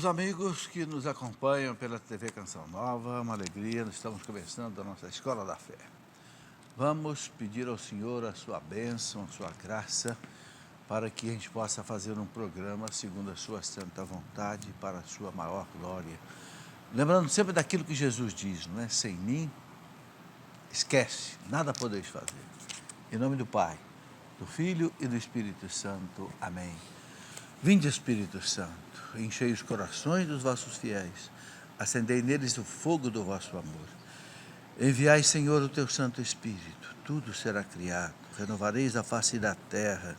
amigos que nos acompanham pela TV Canção Nova, uma alegria, nós estamos começando a nossa Escola da Fé. Vamos pedir ao Senhor a sua bênção, a sua graça, para que a gente possa fazer um programa segundo a sua santa vontade, para a sua maior glória. Lembrando sempre daquilo que Jesus diz, não é? Sem mim, esquece, nada podeis fazer. Em nome do Pai, do Filho e do Espírito Santo. Amém. Vinde, Espírito Santo, enchei os corações dos vossos fiéis, acendei neles o fogo do vosso amor. Enviai, Senhor, o teu Santo Espírito, tudo será criado, renovareis a face da terra,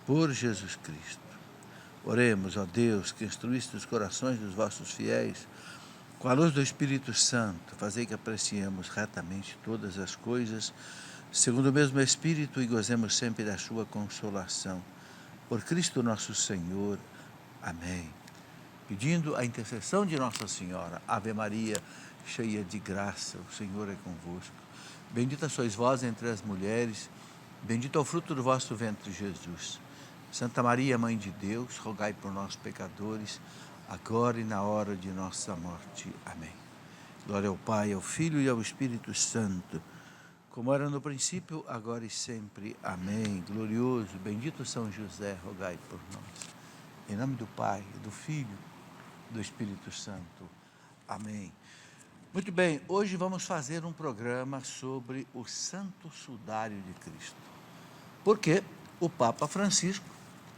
por Jesus Cristo. Oremos, ó Deus, que instruíste os corações dos vossos fiéis, com a luz do Espírito Santo, fazei que apreciemos retamente todas as coisas, segundo o mesmo Espírito, e gozemos sempre da sua consolação. Por Cristo nosso Senhor. Amém. Pedindo a intercessão de Nossa Senhora, Ave Maria, cheia de graça, o Senhor é convosco. Bendita sois vós entre as mulheres, bendito é o fruto do vosso ventre, Jesus. Santa Maria, Mãe de Deus, rogai por nós, pecadores, agora e na hora de nossa morte. Amém. Glória ao Pai, ao Filho e ao Espírito Santo, como era no princípio, agora e sempre. Amém. Glorioso, bendito São José, rogai por nós. Em nome do Pai, do Filho, do Espírito Santo. Amém. Muito bem, hoje vamos fazer um programa sobre o Santo Sudário de Cristo. Porque o Papa Francisco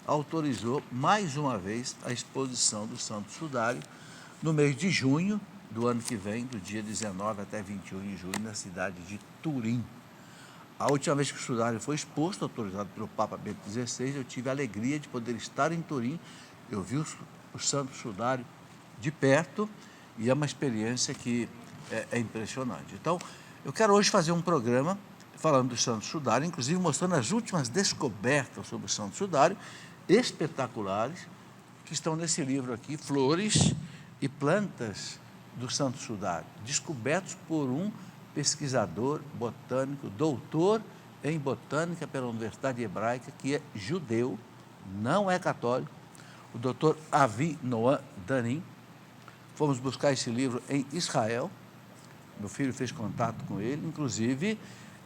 autorizou mais uma vez a exposição do Santo Sudário no mês de junho do ano que vem, do dia 19 até 21 de junho, na cidade de Turim. A última vez que o sudário foi exposto, autorizado pelo Papa Bento XVI, eu tive a alegria de poder estar em Turim. Eu vi o Santo Sudário de perto e é uma experiência que é impressionante. Então, eu quero hoje fazer um programa falando do Santo Sudário, inclusive mostrando as últimas descobertas sobre o Santo Sudário, espetaculares, que estão nesse livro aqui, Flores e Plantas do Santo Sudário, descobertos por um pesquisador botânico, doutor em botânica pela Universidade Hebraica, que é judeu, não é católico, o doutor Avi Noam Danin. Fomos buscar esse livro em Israel, meu filho fez contato com ele, inclusive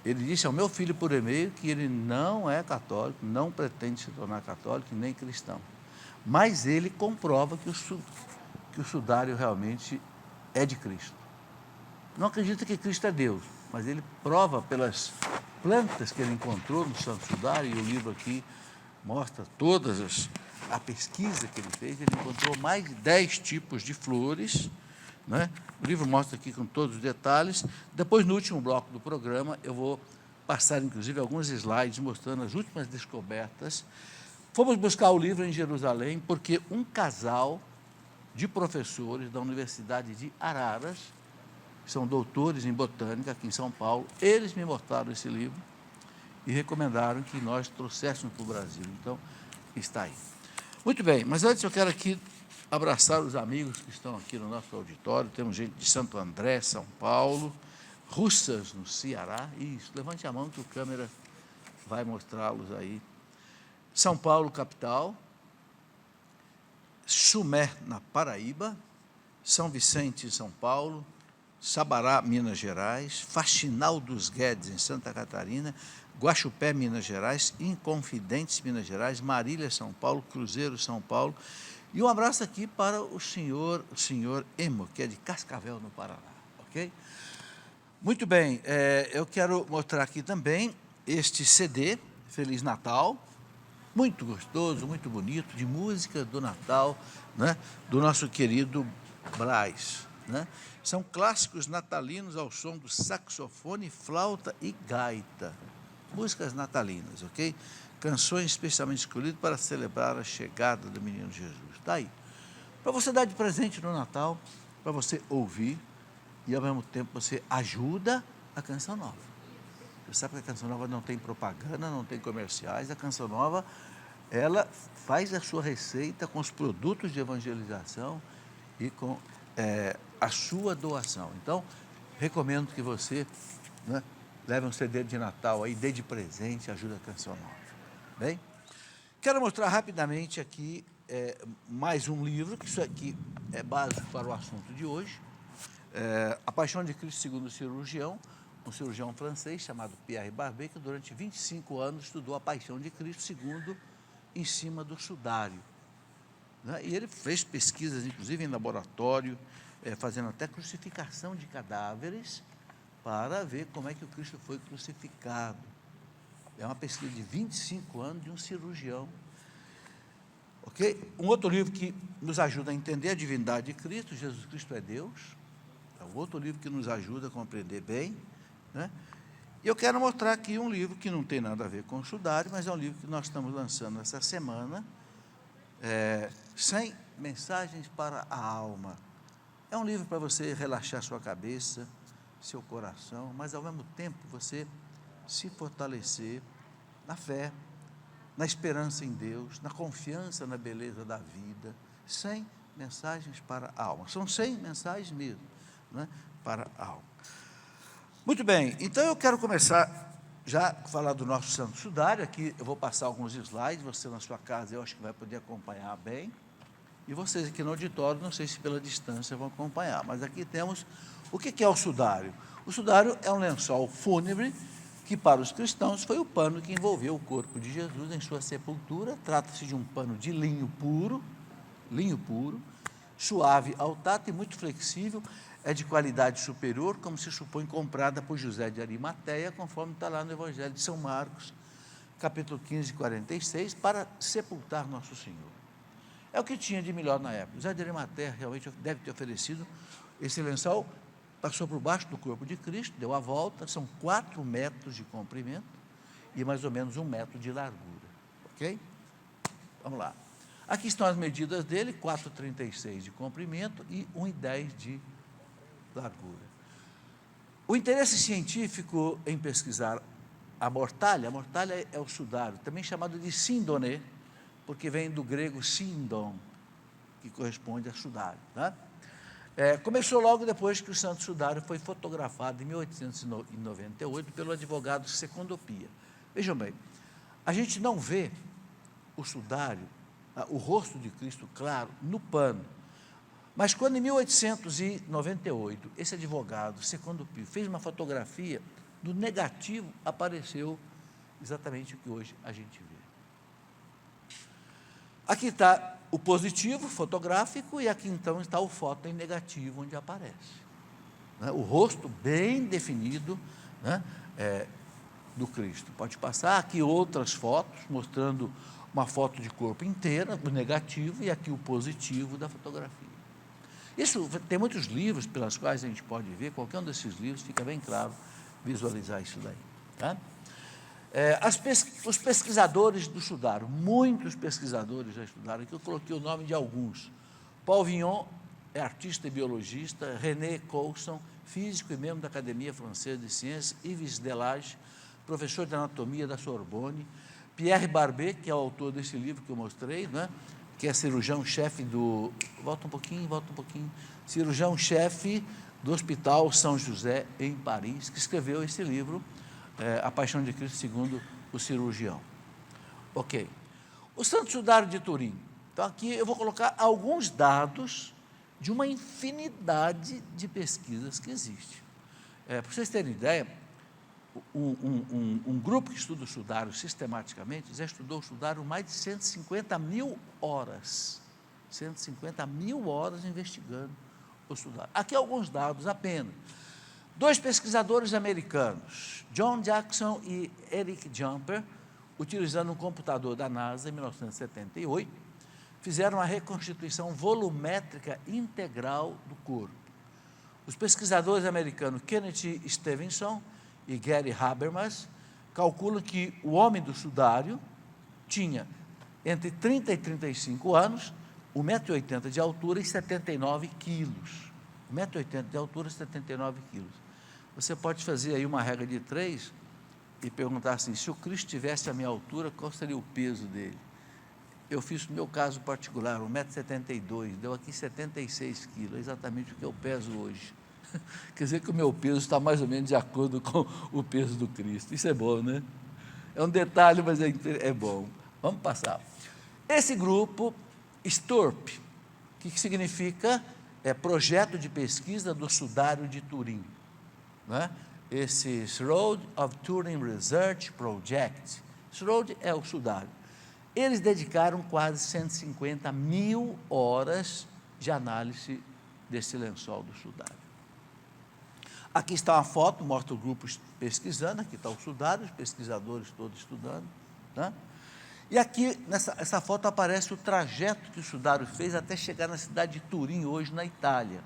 ele disse ao meu filho por e-mail que ele não é católico, não pretende se tornar católico, nem cristão, mas ele comprova que o sudário realmente é de Cristo. Não acredita que Cristo é Deus, mas ele prova pelas plantas que ele encontrou no Santo Sudário, e o livro aqui mostra a pesquisa que ele fez. Ele encontrou mais de 10 tipos de flores, né? O livro mostra aqui com todos os detalhes. Depois, no último bloco do programa, eu vou passar, inclusive, alguns slides mostrando as últimas descobertas. Fomos buscar o livro em Jerusalém, porque um casal de professores da Universidade de Araras, que são doutores em botânica aqui em São Paulo, eles me mostraram esse livro e recomendaram que nós trouxéssemos para o Brasil. Então, está aí. Muito bem, mas antes eu quero aqui abraçar os amigos que estão aqui no nosso auditório. Temos gente de Santo André, São Paulo, Russas, no Ceará. Isso, levante a mão que o câmera vai mostrá-los aí. São Paulo, capital. Sumé, na Paraíba. São Vicente, em São Paulo. Sabará, Minas Gerais, Faxinal dos Guedes, em Santa Catarina, Guaxupé, Minas Gerais, Inconfidentes, Minas Gerais, Marília, São Paulo, Cruzeiro, São Paulo. E um abraço aqui para o senhor Emo, que é de Cascavel, no Paraná, ok? Muito bem, eu quero mostrar aqui também este CD, Feliz Natal, muito gostoso, muito bonito, de música do Natal, né, do nosso querido Brás, né? São clássicos natalinos ao som do saxofone, flauta e gaita. Músicas natalinas, ok? Canções especialmente escolhidas para celebrar a chegada do menino Jesus. Está aí. Para você dar de presente no Natal, para você ouvir e, ao mesmo tempo, você ajuda a Canção Nova. Você sabe que a Canção Nova não tem propaganda, não tem comerciais. A Canção Nova, ela faz a sua receita com os produtos de evangelização e com a sua doação. Então, recomendo que você, né, leve um CD de Natal aí, dê de presente, ajuda a Canção Nova. Bem, quero mostrar rapidamente aqui mais um livro, que isso aqui é básico para o assunto de hoje. A Paixão de Cristo segundo o cirurgião, um cirurgião francês chamado Pierre Barbet, que durante 25 anos estudou a Paixão de Cristo segundo em cima do sudário. Né? E ele fez pesquisas, inclusive em laboratório, fazendo até crucificação de cadáveres, para ver como é que o Cristo foi crucificado. É uma pesquisa de 25 anos de um cirurgião. Ok? Um outro livro que nos ajuda a entender a divindade de Cristo, Jesus Cristo é Deus. É um outro livro que nos ajuda a compreender bem. Né? E eu quero mostrar aqui um livro que não tem nada a ver com o sudário, mas é um livro que nós estamos lançando essa semana, 100 Mensagens para a Alma. É um livro para você relaxar sua cabeça, seu coração, mas ao mesmo tempo você se fortalecer na fé, na esperança em Deus, na confiança na beleza da vida. 100 mensagens para a alma. São 100 mensagens mesmo, né, para a alma. Muito bem, então eu quero começar já a falar do nosso Santo Sudário. Aqui eu vou passar alguns slides, você na sua casa eu acho que vai poder acompanhar bem. E vocês aqui no auditório, não sei se pela distância vão acompanhar, mas aqui temos o que é o sudário. O sudário é um lençol fúnebre que para os cristãos foi o pano que envolveu o corpo de Jesus em sua sepultura. Trata-se de um pano de linho puro, suave ao tato e muito flexível, é de qualidade superior, como se supõe comprada por José de Arimateia, conforme está lá no Evangelho de São Marcos, capítulo 15, 46, para sepultar Nosso Senhor. É o que tinha de melhor na época. José de Arimateia realmente deve ter oferecido esse lençol, passou por baixo do corpo de Cristo, deu a volta, são 4 metros de comprimento e mais ou menos 1 metro de largura, ok? Vamos lá. Aqui estão as medidas dele, 4,36 de comprimento e 1,10 de largura. O interesse científico em pesquisar a mortalha é o sudário, também chamado de síndone, porque vem do grego síndon, que corresponde a sudário, tá? Começou logo depois que o Santo Sudário foi fotografado em 1898 pelo advogado Secondo Pia. Vejam bem, a gente não vê o sudário, o rosto de Cristo claro, no pano. Mas quando em 1898 esse advogado Secondo Pio fez uma fotografia, no negativo apareceu exatamente o que hoje a gente vê. Aqui está o positivo fotográfico e aqui então está o foto em negativo, onde aparece, né, o rosto bem definido, né, do Cristo. Pode passar aqui outras fotos, mostrando uma foto de corpo inteira, o negativo, e aqui o positivo da fotografia. Isso tem muitos livros pelas quais a gente pode ver, qualquer um desses livros fica bem claro visualizar isso daí. Tá? Os pesquisadores do sudário, muitos pesquisadores já estudaram, aqui eu coloquei o nome de alguns. Paul Vignon é artista e biologista, René Coulson, físico e membro da Academia Francesa de Ciências, Yves Delage, professor de anatomia da Sorbonne, Pierre Barbet, que é o autor desse livro que eu mostrei, né, que é cirurgião-chefe do... Volta um pouquinho. Cirurgião-chefe do Hospital São José, em Paris, que escreveu esse livro, A Paixão de Cristo segundo o cirurgião. Ok. O Santo Sudário de Turim. Então, aqui eu vou colocar alguns dados de uma infinidade de pesquisas que existe. Para vocês terem ideia, um grupo que estuda o sudário sistematicamente já estudou o sudário mais de 150 mil horas. 150 mil horas investigando o sudário. Aqui alguns dados apenas. 2 pesquisadores americanos, John Jackson e Eric Jumper, utilizando um computador da NASA em 1978, fizeram uma reconstituição volumétrica integral do corpo. Os pesquisadores americanos Kenneth Stevenson e Gary Habermas calculam que o homem do sudário tinha entre 30 e 35 anos, 1,80 m de altura e 79 quilos. 1,80 m de altura e 79 quilos. Você pode fazer aí uma regra de 3 e perguntar assim, se o Cristo tivesse a minha altura, qual seria o peso dele? Eu fiz o meu caso particular, 1,72 m, deu aqui 76 quilos, é exatamente o que eu peso hoje. Quer dizer que o meu peso está mais ou menos de acordo com o peso do Cristo. Isso é bom, né? É um detalhe, mas é bom. Vamos passar. Esse grupo, Sturp, que significa projeto de pesquisa do sudário de Turim, né? Esse Road of Turin Research Project. Esse Road é o sudário. Eles dedicaram quase 150 mil horas de análise desse lençol do sudário. Aqui está uma foto, mostra o grupo pesquisando, aqui está o sudário, os pesquisadores todos estudando, tá? E aqui, essa foto, aparece o trajeto que o sudário fez até chegar na cidade de Turim, hoje na Itália.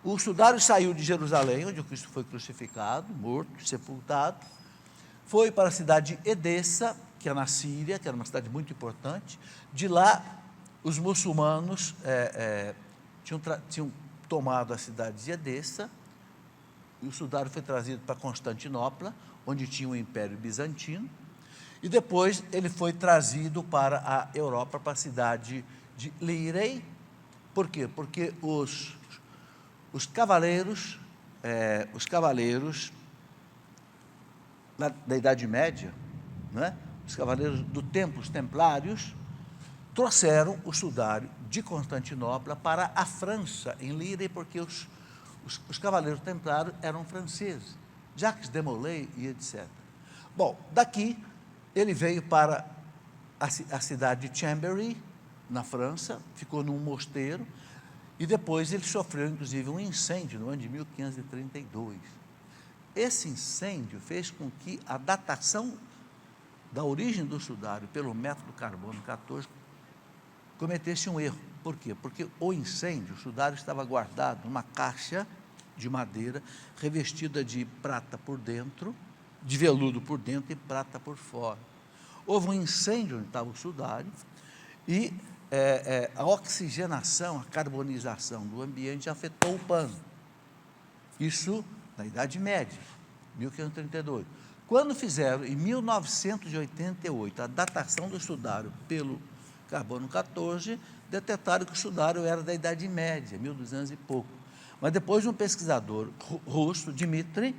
O sudário saiu de Jerusalém, onde o Cristo foi crucificado, morto, sepultado, foi para a cidade de Edessa, que é na Síria, que era uma cidade muito importante. De lá, os muçulmanos tinham tomado a cidade de Edessa, e o sudário foi trazido para Constantinopla, onde tinha o Império Bizantino, e depois ele foi trazido para a Europa, para a cidade de Leirei. Por quê? Porque os cavaleiros da Idade Média, né, os cavaleiros do templo, os templários, trouxeram o sudário de Constantinopla para a França, em Leirei, porque os cavaleiros templários eram franceses, Jacques de Molay e etc. Bom, daqui ele veio para a cidade de Chambéry, na França, ficou num mosteiro, e depois ele sofreu, inclusive, um incêndio no ano de 1532. Esse incêndio fez com que a datação da origem do sudário pelo método carbono 14 cometesse um erro. Por quê? Porque o incêndio, o sudário estava guardado numa caixa de madeira revestida de prata por dentro, de veludo por dentro e prata por fora. Houve um incêndio onde estava o sudário e a oxigenação, a carbonização do ambiente afetou o pano. Isso na Idade Média, 1532. Quando fizeram, em 1988, a datação do sudário pelo carbono 14, detectaram que o sudário era da Idade Média, 1200 e pouco. Mas depois um pesquisador russo, Dmitri,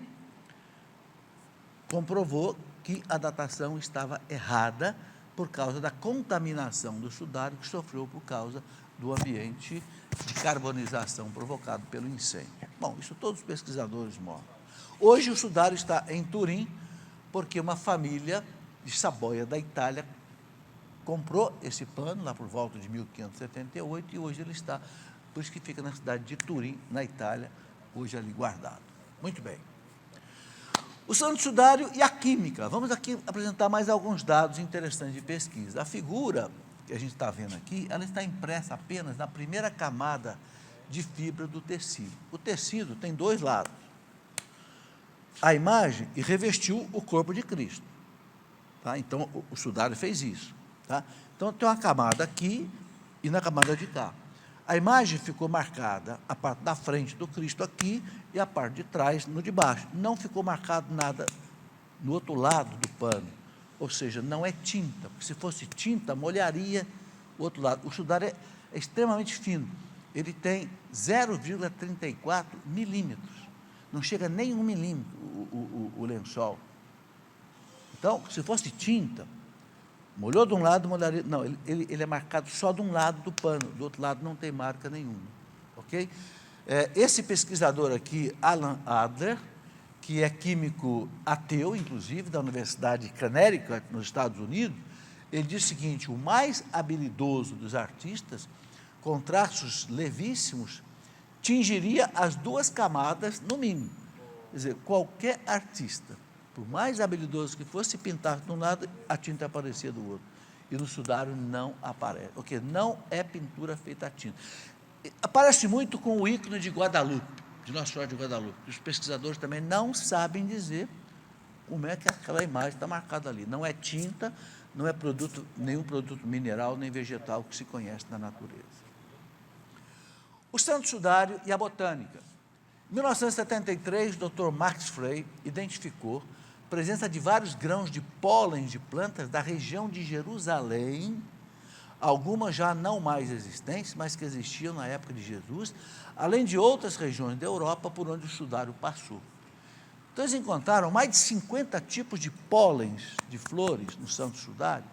comprovou que a datação estava errada por causa da contaminação do sudário que sofreu por causa do ambiente de carbonização provocado pelo incêndio. Bom, isso todos os pesquisadores mostram. Hoje o sudário está em Turim, porque uma família de Saboia, da Itália, comprou esse pano lá por volta de 1578 e hoje ele está, por isso que fica na cidade de Turim, na Itália, hoje ali guardado. Muito bem. O santo sudário e a química. Vamos aqui apresentar mais alguns dados interessantes de pesquisa. A figura que a gente está vendo aqui, ela está impressa apenas na primeira camada de fibra do tecido. O tecido tem dois lados. A imagem e revestiu o corpo de Cristo. Tá? Então, o sudário fez isso. Tá? Então, tem uma camada aqui e na camada de cá. A imagem ficou marcada, a parte da frente do Cristo aqui e a parte de trás no de baixo. Não ficou marcado nada no outro lado do pano. Ou seja, não é tinta, porque se fosse tinta, molharia o outro lado. O sudário é extremamente fino. Ele tem 0,34 milímetros. Não chega nem 1 milímetro o lençol. Então, se fosse tinta, molhou de um lado, molharia... Não, ele é marcado só de um lado do pano, do outro lado não tem marca nenhuma. Ok? Esse pesquisador aqui, Alan Adler, que é químico ateu, inclusive, da Universidade de Connecticut, nos Estados Unidos, ele diz o seguinte: o mais habilidoso dos artistas, com traços levíssimos, tingiria as duas camadas, no mínimo. Quer dizer, qualquer artista, por mais habilidoso que fosse, se pintasse de um lado, a tinta aparecia do outro. E no sudário não aparece. Ok? Não é pintura feita a tinta. Aparece muito com o ícone de Guadalupe, de Nossa Senhora de Guadalupe. Os pesquisadores também não sabem dizer como é que aquela imagem está marcada ali. Não é tinta, não é nenhum produto mineral nem vegetal que se conhece na natureza. O santo sudário e a botânica. Em 1973, o Dr. Max Frey identificou a presença de vários grãos de pólen de plantas da região de Jerusalém, algumas já não mais existentes, mas que existiam na época de Jesus, além de outras regiões da Europa por onde o sudário passou. Então, eles encontraram mais de 50 tipos de pólens de flores no santo sudário,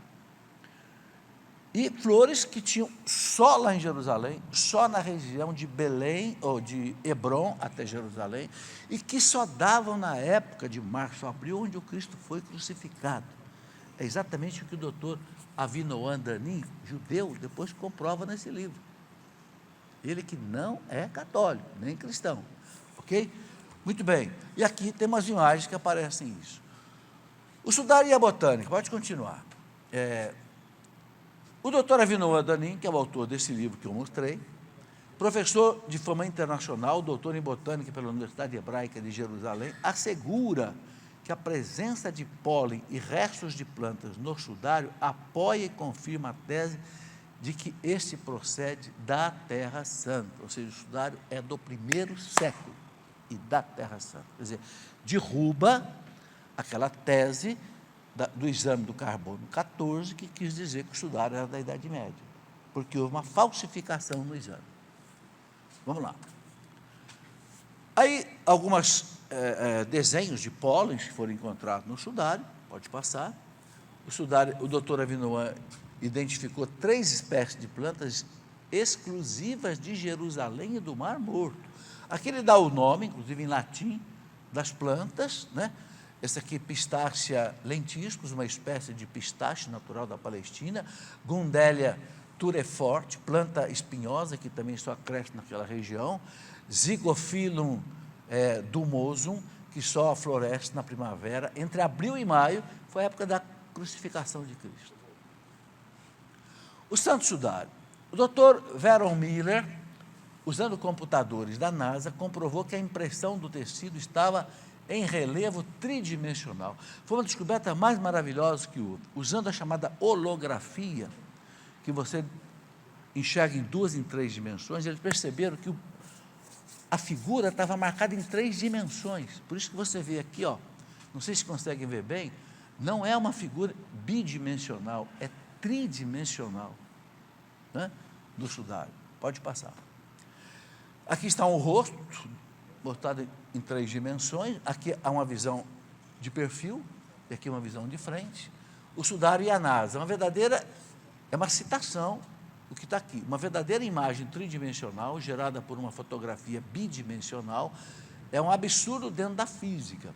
E flores que tinham só lá em Jerusalém, só na região de Belém, ou de Hebrom até Jerusalém, e que só davam na época de março, abril, onde o Cristo foi crucificado. É exatamente o que o doutor Avinoam Danin, judeu, depois comprova nesse livro. Ele que não é católico, nem cristão. Ok? Muito bem. E aqui tem umas imagens que aparecem isso. O sudário e a botânica, pode continuar. O doutor Avinoam Danin, que é o autor desse livro que eu mostrei, professor de fama internacional, doutor em botânica pela Universidade Hebraica de Jerusalém, assegura que a presença de pólen e restos de plantas no sudário apoia e confirma a tese de que este procede da Terra Santa, ou seja, o sudário é do primeiro século e da Terra Santa. Quer dizer, derruba aquela tese do exame do carbono 14, que quis dizer que o sudário era da Idade Média, porque houve uma falsificação no exame. Vamos lá. Aí, alguns desenhos de pólens que foram encontrados no sudário, pode passar. O sudário, o doutor Avinoam identificou 3 espécies de plantas exclusivas de Jerusalém e do Mar Morto. Aqui ele dá o nome, inclusive em latim, das plantas, né? Esse aqui, Pistacia lentiscus, uma espécie de pistache natural da Palestina. Gundelia turefort, planta espinhosa, que também só cresce naquela região. Zygophyllum dumosum, que só floresce na primavera. Entre abril e maio, foi a época da crucificação de Cristo. O Santo Sudário. O Dr. Veron Miller, usando computadores da NASA, comprovou que a impressão do tecido estava em relevo tridimensional. Foi uma descoberta mais maravilhosa que houve. Usando a chamada holografia, que você enxerga em 2 em 3 dimensões, eles perceberam que a figura estava marcada em 3 dimensões. Por isso que você vê aqui, ó, não sei se conseguem ver bem, não é uma figura bidimensional, é tridimensional, né, do sudário. Pode passar. Aqui está um rosto, mostrado em 3 dimensões. Aqui há uma visão de perfil, e aqui uma visão de frente. O sudário e a NASA, é uma citação, o que está aqui, uma verdadeira imagem tridimensional, gerada por uma fotografia bidimensional, é um absurdo dentro da física.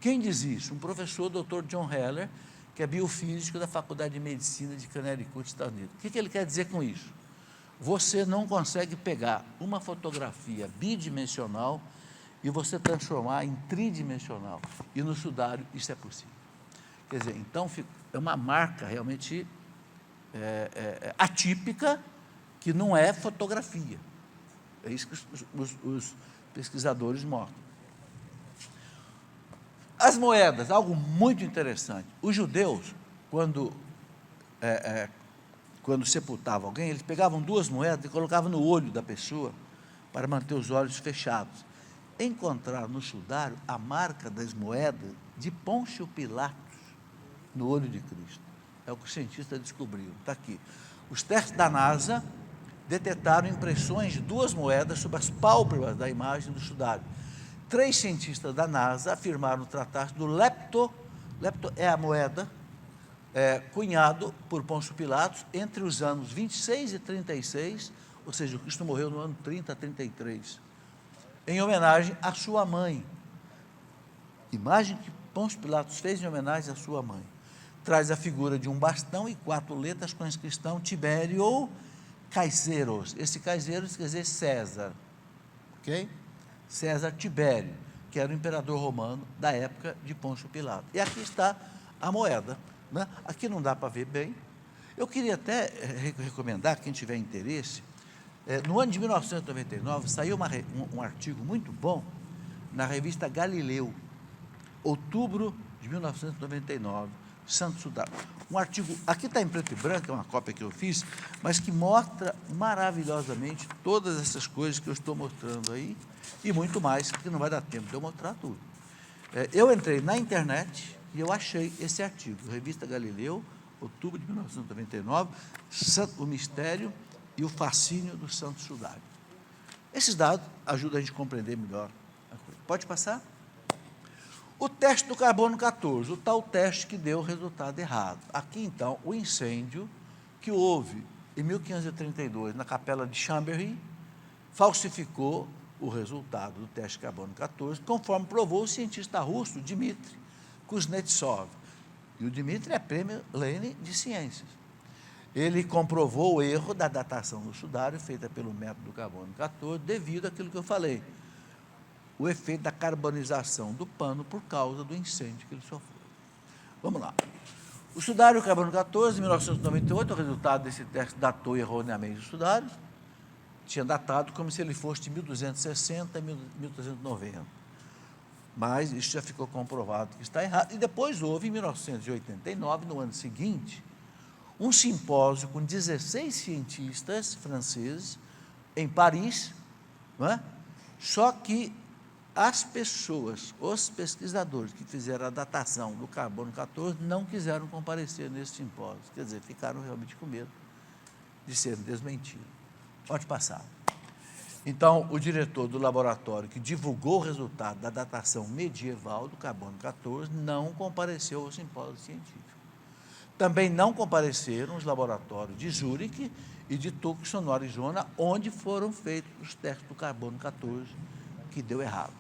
Quem diz isso? Um professor, o Dr. John Heller, que é biofísico da Faculdade de Medicina de Connecticut, Estados Unidos. O que ele quer dizer com isso? Você não consegue pegar uma fotografia bidimensional e você transformar em tridimensional. E no sudário isso é possível. Quer dizer, então é uma marca realmente atípica, que não é fotografia. É isso que os pesquisadores mostram. As moedas, algo muito interessante. Os judeus, quando sepultavam alguém, eles pegavam 2 moedas e colocavam no olho da pessoa para manter os olhos fechados. Encontraram no sudário a marca das moedas de Pôncio Pilatos no olho de Cristo. É o que os cientistas descobriram. Está aqui. Os testes da NASA detectaram impressões de 2 moedas sobre as pálpebras da imagem do sudário. 3 cientistas da NASA afirmaram tratar-se do lepto é a moeda, cunhado por Pôncio Pilatos entre os anos 26 e 36, ou seja, o Cristo morreu no ano 30 a 33, em homenagem à sua mãe. Imagem que Pôncio Pilatos fez em homenagem à sua mãe. Traz a figura de um bastão e 4 letras com a inscrição Tibério Caeseros. Esse Caeseros quer dizer César, ok? César Tibério, que era o imperador romano da época de Pôncio Pilatos. E aqui está a moeda, né? Aqui não dá para ver bem. Eu queria até recomendar, quem tiver interesse, no ano de 1999, saiu um artigo muito bom na revista Galileu, outubro de 1999, Santo Sudário. Um artigo, aqui está em preto e branco, é uma cópia que eu fiz, mas que mostra maravilhosamente todas essas coisas que eu estou mostrando aí, e muito mais, que não vai dar tempo de eu mostrar tudo. Eu entrei na internet e eu achei esse artigo, revista Galileu, outubro de 1999, o mistério e o fascínio do Santo Sudário. Esses dados ajudam a gente a compreender melhor a coisa. Pode passar? O teste do carbono 14, o tal teste que deu o resultado errado. Aqui, então, o incêndio que houve, em 1532, na capela de Chambéry, falsificou o resultado do teste de carbono 14, conforme provou o cientista russo Dmitry Kuznetsov. E o Dmitry é prêmio Lenin de ciências. Ele comprovou o erro da datação do sudário feita pelo método do carbono 14, devido àquilo que eu falei, o efeito da carbonização do pano por causa do incêndio que ele sofreu. Vamos lá. O sudário carbono 14, em 1998, o resultado desse teste datou erroneamente o sudário, tinha datado como se ele fosse de 1260 a 1390. Mas isso já ficou comprovado que está errado. E depois houve, em 1989, no ano seguinte, um simpósio com 16 cientistas franceses em Paris, não é? Só que as pessoas, os pesquisadores que fizeram a datação do carbono 14 não quiseram comparecer nesse simpósio, quer dizer, ficaram realmente com medo de serem desmentidos. Pode passar. Então, o diretor do laboratório que divulgou o resultado da datação medieval do carbono 14 não compareceu ao simpósio científico. Também não compareceram os laboratórios de Zurique e de Tucson, no Arizona, onde foram feitos os testes do carbono 14, que deu errado.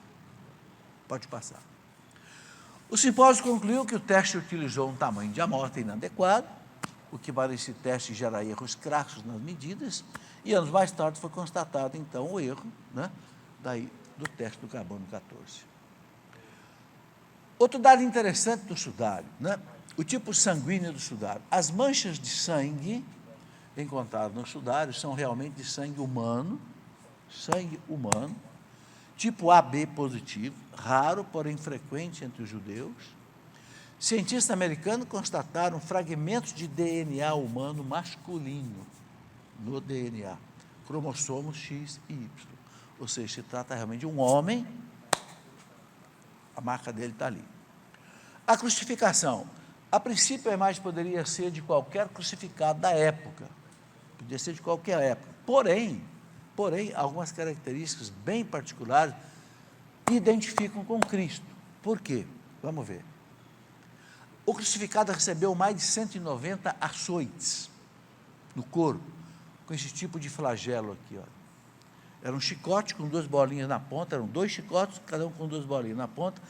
Pode passar. O simpósio concluiu que o teste utilizou um tamanho de amostra inadequado, o que para esse teste gera erros crassos nas medidas, e anos mais tarde foi constatado, então, o erro, né, do teste do carbono 14. Outro dado interessante do sudário, né, o tipo sanguíneo do sudário. As manchas de sangue encontradas no sudário são realmente de sangue humano, tipo AB positivo, raro, porém frequente entre os judeus. Cientistas americanos constataram fragmentos de DNA humano masculino no DNA, cromossomos X e Y. Ou seja, se trata realmente de um homem, a marca dele está ali. A crucificação. A princípio, a imagem poderia ser de qualquer crucificado da época, podia ser de qualquer época. Porém, algumas características bem particulares identificam com Cristo. Por quê? Vamos ver. O crucificado recebeu mais de 190 açoites no corpo, com esse tipo de flagelo aqui, ó. Era um chicote com duas bolinhas na ponta, eram 2 chicotes, cada um com 2 bolinhas na ponta.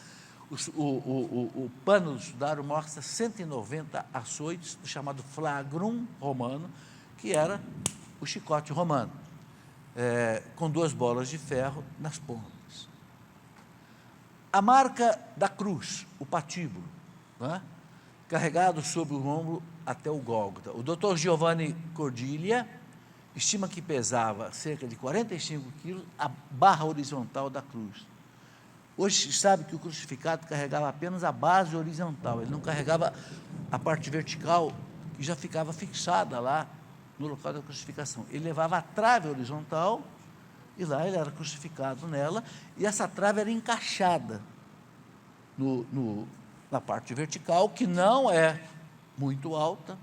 O pano do sudário mostra 190 açoites, do chamado flagrum romano, que era o chicote romano, com 2 bolas de ferro nas pontas. A marca da cruz, o patíbulo, né, carregado sobre o ombro até o Gólgota. O Dr. Giovanni Cordiglia estima que pesava cerca de 45 quilos a barra horizontal da cruz. Hoje se sabe que o crucificado carregava apenas a base horizontal, ele não carregava a parte vertical, que já ficava fixada lá no local da crucificação. Ele levava a trave horizontal e lá ele era crucificado nela, e essa trave era encaixada na parte vertical, que não é muito alta,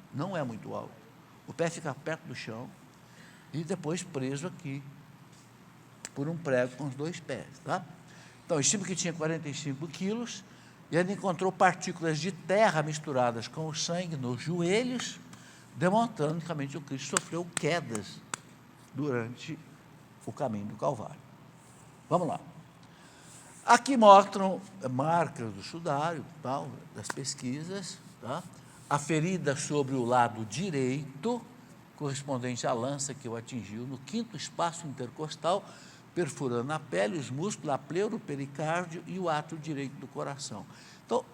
o pé fica perto do chão, e depois preso aqui, por um prego com os 2 pés, tá? Então, estima que tinha 45 quilos, e ele encontrou partículas de terra misturadas com o sangue nos joelhos, demonstrando que realmente o Cristo sofreu quedas durante o caminho do Calvário. Vamos lá. Aqui mostram marcas do sudário, tal, das pesquisas, tá? A ferida sobre o lado direito, correspondente à lança que o atingiu no 5º espaço intercostal, perfurando a pele, os músculos, a pleura, o pericárdio e o átrio direito do coração. Então,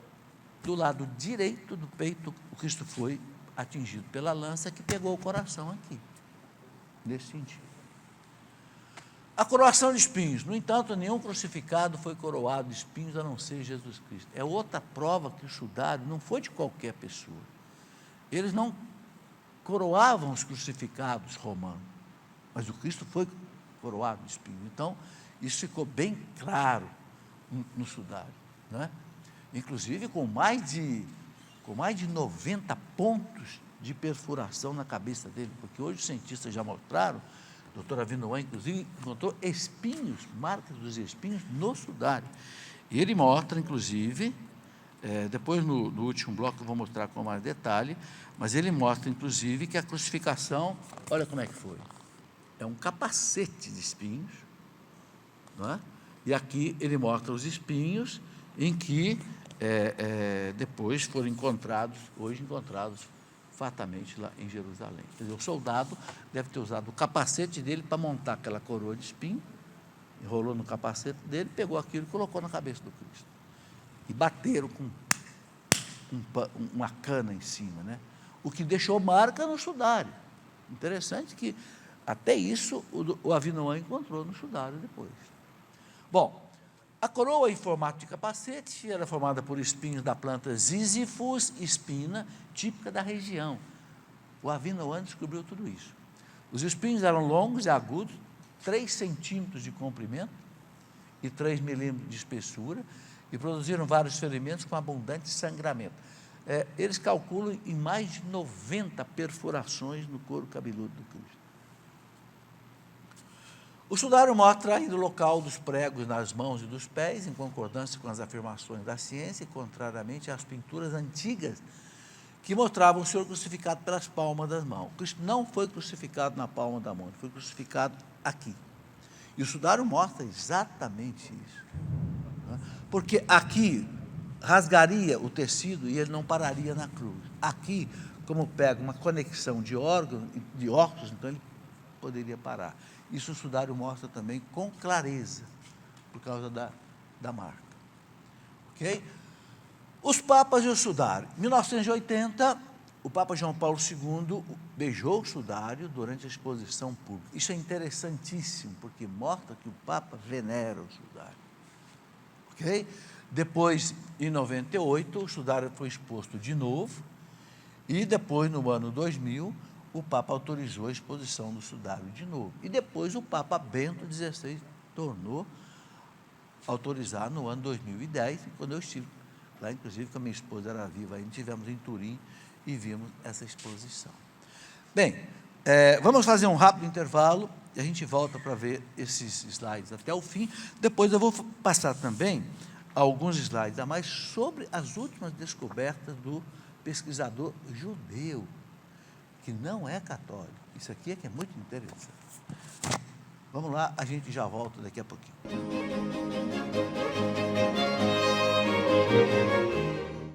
do lado direito do peito, o Cristo foi atingido pela lança que pegou o coração aqui, nesse sentido. A coroação de espinhos. No entanto, nenhum crucificado foi coroado de espinhos a não ser Jesus Cristo. É outra prova que o sudário não foi de qualquer pessoa. Eles não coroavam os crucificados romanos, mas o Cristo foi coroado de espinhos. Então, isso ficou bem claro no sudário, né? Inclusive com mais de 90 pontos de perfuração na cabeça dele, porque hoje os cientistas já mostraram, a doutora Vinoan, inclusive, encontrou espinhos, marcas dos espinhos no sudário. E ele mostra, inclusive, Depois, no último bloco, eu vou mostrar com mais detalhe, mas ele mostra, inclusive, que a crucificação, olha como é que foi. É um capacete de espinhos, não é? E aqui ele mostra os espinhos em que depois foram hoje encontrados fartamente lá em Jerusalém. Quer dizer, o soldado deve ter usado o capacete dele para montar aquela coroa de espinho, enrolou no capacete dele, pegou aquilo e colocou na cabeça do Cristo. E bateram com uma cana em cima, né? O que deixou marca no sudário. Interessante que até isso o Avinoam encontrou no sudário depois. Bom, a coroa em formato de capacete era formada por espinhos da planta Ziziphus spina, típica da região. O Avinoam descobriu tudo isso. Os espinhos eram longos e agudos, 3 centímetros de comprimento e 3 milímetros de espessura, e produziram vários ferimentos com abundante sangramento. Eles calculam em mais de 90 perfurações no couro cabeludo do Cristo. O sudário mostra ainda o local dos pregos nas mãos e dos pés, em concordância com as afirmações da ciência, e contrariamente às pinturas antigas que mostravam o Senhor crucificado pelas palmas das mãos. Cristo não foi crucificado na palma da mão, ele foi crucificado aqui. E o sudário mostra exatamente isso. Porque aqui rasgaria o tecido e ele não pararia na cruz. Aqui, como pega uma conexão de órgãos, então ele poderia parar. Isso o sudário mostra também com clareza, por causa da marca. Ok? Os papas e o sudário. Em 1980, o Papa João Paulo II beijou o sudário durante a exposição pública. Isso é interessantíssimo, porque mostra que o Papa venera o sudário. Ok? Depois, em 98, o sudário foi exposto de novo, e depois, no ano 2000, o Papa autorizou a exposição do sudário de novo. E depois o Papa Bento XVI tornou a autorizar no ano 2010, quando eu estive lá, inclusive, que a minha esposa era viva, ainda estivemos em Turim e vimos essa exposição. Bem, vamos fazer um rápido intervalo e a gente volta para ver esses slides até o fim. Depois eu vou passar também alguns slides a mais sobre as últimas descobertas do pesquisador judeu, que não é católico. Isso aqui é que é muito interessante. Vamos lá, a gente já volta daqui a pouquinho.